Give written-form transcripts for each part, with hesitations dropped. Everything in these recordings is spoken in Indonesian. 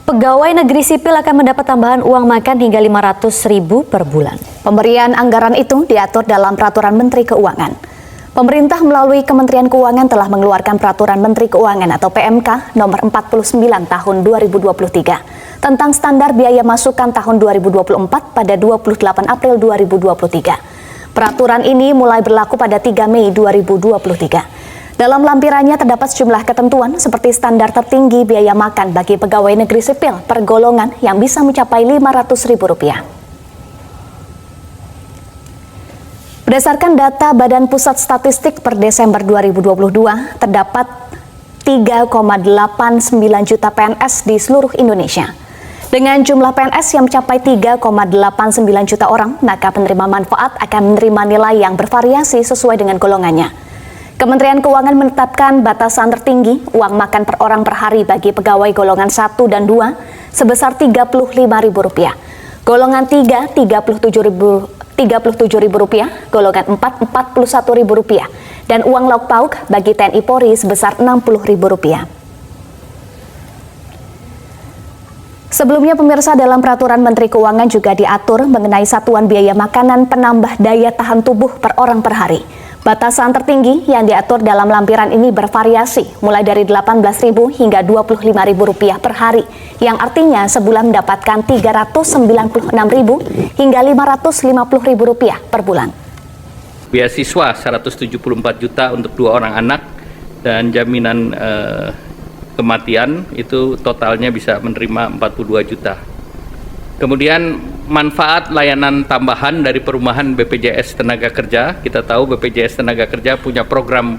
Pegawai negeri sipil akan mendapat tambahan uang makan hingga Rp500.000 per bulan. Pemberian anggaran itu diatur dalam Peraturan Menteri Keuangan. Pemerintah melalui Kementerian Keuangan telah mengeluarkan Peraturan Menteri Keuangan atau PMK nomor 49 tahun 2023 tentang standar biaya masukan tahun 2024 pada 28 April 2023. Peraturan ini mulai berlaku pada 3 Mei 2023. Dalam lampirannya terdapat sejumlah ketentuan seperti standar tertinggi biaya makan bagi pegawai negeri sipil per golongan yang bisa mencapai Rp500.000. Berdasarkan data Badan Pusat Statistik per Desember 2022, terdapat 3,89 juta PNS di seluruh Indonesia. Dengan jumlah PNS yang mencapai 3,89 juta orang, maka penerima manfaat akan menerima nilai yang bervariasi sesuai dengan golongannya. Kementerian Keuangan menetapkan batasan tertinggi uang makan per orang per hari bagi pegawai golongan 1 dan 2 sebesar Rp35.000. Golongan 3, Rp37.000, golongan 4, Rp41.000, dan uang lauk pauk bagi TNI Polri sebesar Rp60.000. Sebelumnya pemirsa, dalam Peraturan Menteri Keuangan juga diatur mengenai satuan biaya makanan penambah daya tahan tubuh per orang per hari. Batasan tertinggi yang diatur dalam lampiran ini bervariasi mulai dari Rp18.000 hingga Rp25.000 per hari, yang artinya sebulan mendapatkan Rp396.000 hingga Rp550.000 per bulan. Beasiswa 174 juta untuk 2 orang anak dan jaminan kematian itu totalnya bisa menerima 42 juta. Kemudian manfaat layanan tambahan dari perumahan BPJS Tenaga Kerja. Kita tahu BPJS Tenaga Kerja punya program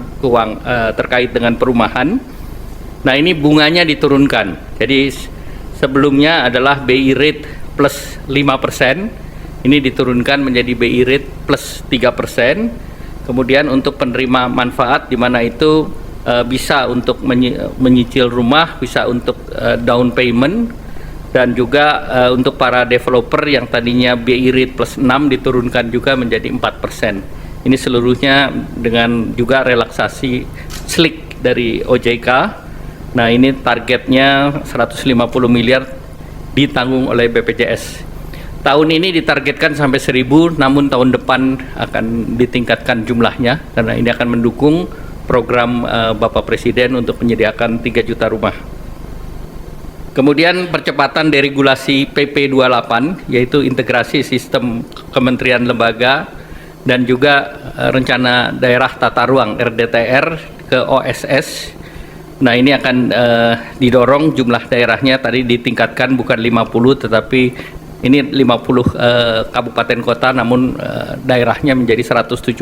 terkait dengan perumahan. Nah, ini bunganya diturunkan. Jadi sebelumnya adalah BI rate plus 5%, ini diturunkan menjadi BI rate plus 3%. Kemudian untuk penerima manfaat di mana itu bisa untuk menyicil rumah, bisa untuk down payment, dan juga untuk para developer yang tadinya BI rate plus 6 diturunkan juga menjadi 4%. Ini seluruhnya dengan juga relaksasi SLIK dari OJK. Nah, ini targetnya 150 miliar ditanggung oleh BPJS. Tahun ini ditargetkan sampai 1.000, namun tahun depan akan ditingkatkan jumlahnya karena ini akan mendukung program Bapak Presiden untuk menyediakan 3 juta rumah. Kemudian percepatan deregulasi PP 28, yaitu integrasi sistem kementerian lembaga dan juga rencana daerah tata ruang RDTR ke OSS. Nah, ini akan didorong jumlah daerahnya tadi ditingkatkan bukan 50 tetapi ini 50 kabupaten kota, namun daerahnya menjadi 170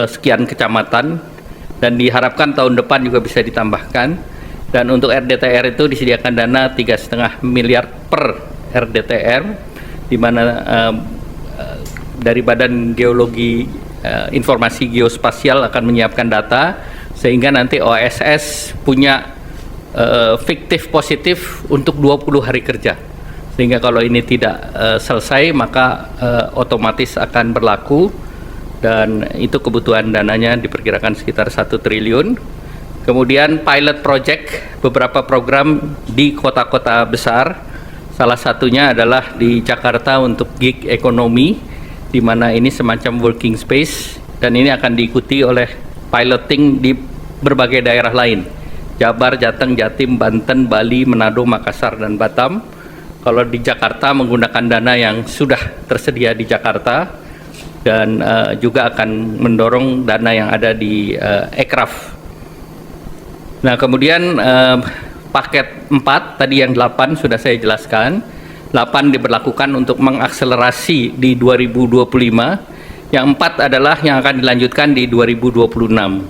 sekian kecamatan dan diharapkan tahun depan juga bisa ditambahkan. Dan untuk RDTR itu disediakan dana 3,5 miliar per RDTR, di mana dari Badan Geologi Informasi Geospasial akan menyiapkan data sehingga nanti OSS punya fiktif positif untuk 20 hari kerja. Sehingga kalau ini tidak selesai maka otomatis akan berlaku, dan itu kebutuhan dananya diperkirakan sekitar 1 triliun. Kemudian pilot project beberapa program di kota-kota besar, salah satunya adalah di Jakarta untuk gig ekonomi, di mana ini semacam working space, dan ini akan diikuti oleh piloting di berbagai daerah lain, Jabar, Jateng, Jatim, Banten, Bali, Manado, Makassar, dan Batam. Kalau di Jakarta menggunakan dana yang sudah tersedia di Jakarta, dan juga akan mendorong dana yang ada di Ekraf. Nah, kemudian paket 4 tadi yang 8 sudah saya jelaskan. 8 diberlakukan untuk mengakselerasi di 2025. Yang 4 adalah yang akan dilanjutkan di 2026.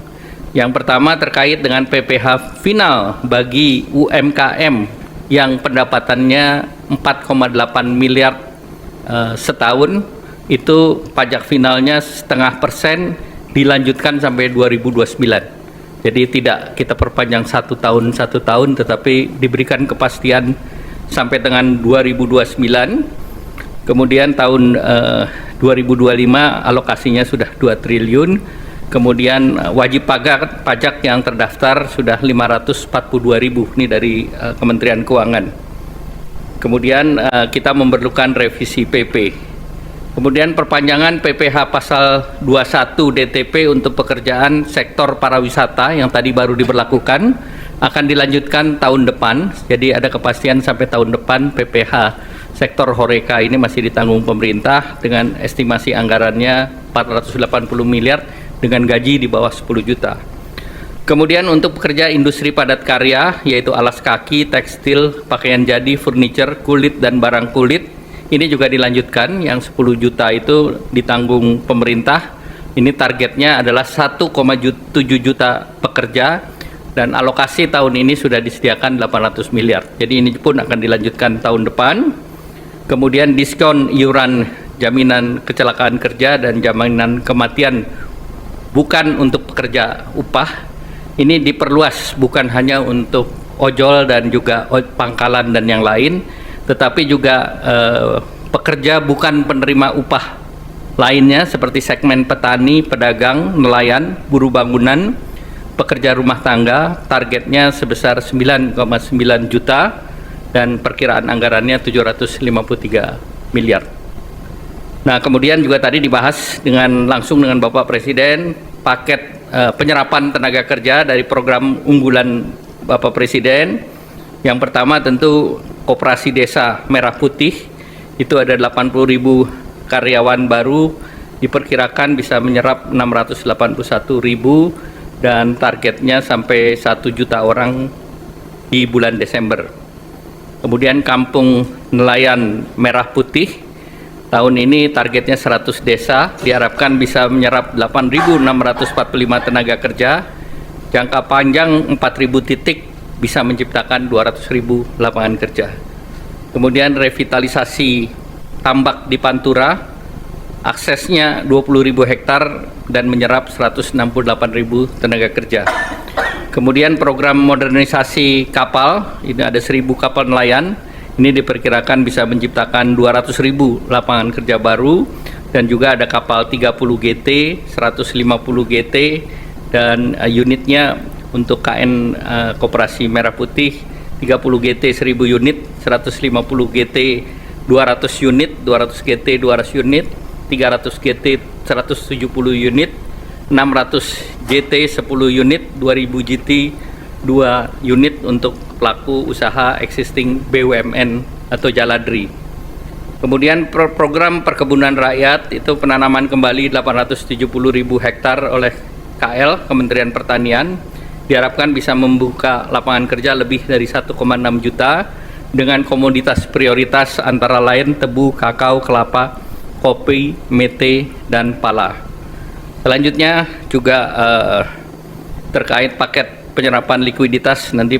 Yang pertama terkait dengan PPh final bagi UMKM yang pendapatannya 4,8 miliar setahun, itu pajak finalnya 0,5% dilanjutkan sampai 2029. Jadi tidak kita perpanjang 1 tahun, tetapi diberikan kepastian sampai dengan 2029. Kemudian tahun 2025 alokasinya sudah 2 triliun. Kemudian wajib pajak yang terdaftar sudah 542.000, ini dari Kementerian Keuangan. Kemudian kita memerlukan revisi PP. Kemudian perpanjangan PPH pasal 21 DTP untuk pekerjaan sektor pariwisata yang tadi baru diberlakukan akan dilanjutkan tahun depan. Jadi ada kepastian sampai tahun depan PPH sektor Horeca ini masih ditanggung pemerintah dengan estimasi anggarannya 480 miliar dengan gaji di bawah 10 juta. Kemudian untuk pekerja industri padat karya, yaitu alas kaki, tekstil, pakaian jadi, furniture, kulit, dan barang kulit, ini juga dilanjutkan, yang 10 juta itu ditanggung pemerintah. Ini targetnya adalah 1,7 juta pekerja, dan alokasi tahun ini sudah disediakan 800 miliar. Jadi ini pun akan dilanjutkan tahun depan. Kemudian diskon iuran jaminan kecelakaan kerja dan jaminan kematian bukan untuk pekerja upah, ini diperluas bukan hanya untuk ojol dan juga pangkalan dan yang lain, tetapi juga pekerja bukan penerima upah lainnya seperti segmen petani, pedagang, nelayan, buruh bangunan, pekerja rumah tangga, targetnya sebesar 9,9 juta dan perkiraan anggarannya 753 miliar. Nah, kemudian juga tadi dibahas langsung dengan Bapak Presiden paket penyerapan tenaga kerja dari program unggulan Bapak Presiden. Yang pertama tentu Koperasi Desa Merah Putih, itu ada 80.000 karyawan baru, diperkirakan bisa menyerap 681.000 dan targetnya sampai 1 juta orang di bulan Desember. Kemudian Kampung Nelayan Merah Putih, tahun ini targetnya 100 desa, diharapkan bisa menyerap 8.645 tenaga kerja, jangka panjang 4.000 titik, bisa menciptakan 200.000 lapangan kerja. Kemudian revitalisasi tambak di Pantura, aksesnya 20.000 hektar dan menyerap 168.000 tenaga kerja. Kemudian program modernisasi kapal, ini ada 1.000 kapal nelayan, ini diperkirakan bisa menciptakan 200.000 lapangan kerja baru, dan juga ada kapal 30 GT, 150 GT, dan unitnya untuk KN Koperasi Merah Putih 30 GT 1.000 unit, 150 GT 200 unit, 200 GT 200 unit, 300 GT 170 unit, 600 GT 10 unit, 2000 GT 2 unit untuk pelaku usaha existing BUMN atau Jaladri. Kemudian program perkebunan rakyat itu penanaman kembali 870.000 hektar oleh KL, Kementerian Pertanian, diharapkan bisa membuka lapangan kerja lebih dari 1,6 juta dengan komoditas prioritas antara lain tebu, kakao, kelapa, kopi, mete, dan pala. Selanjutnya juga terkait paket penyerapan likuiditas nanti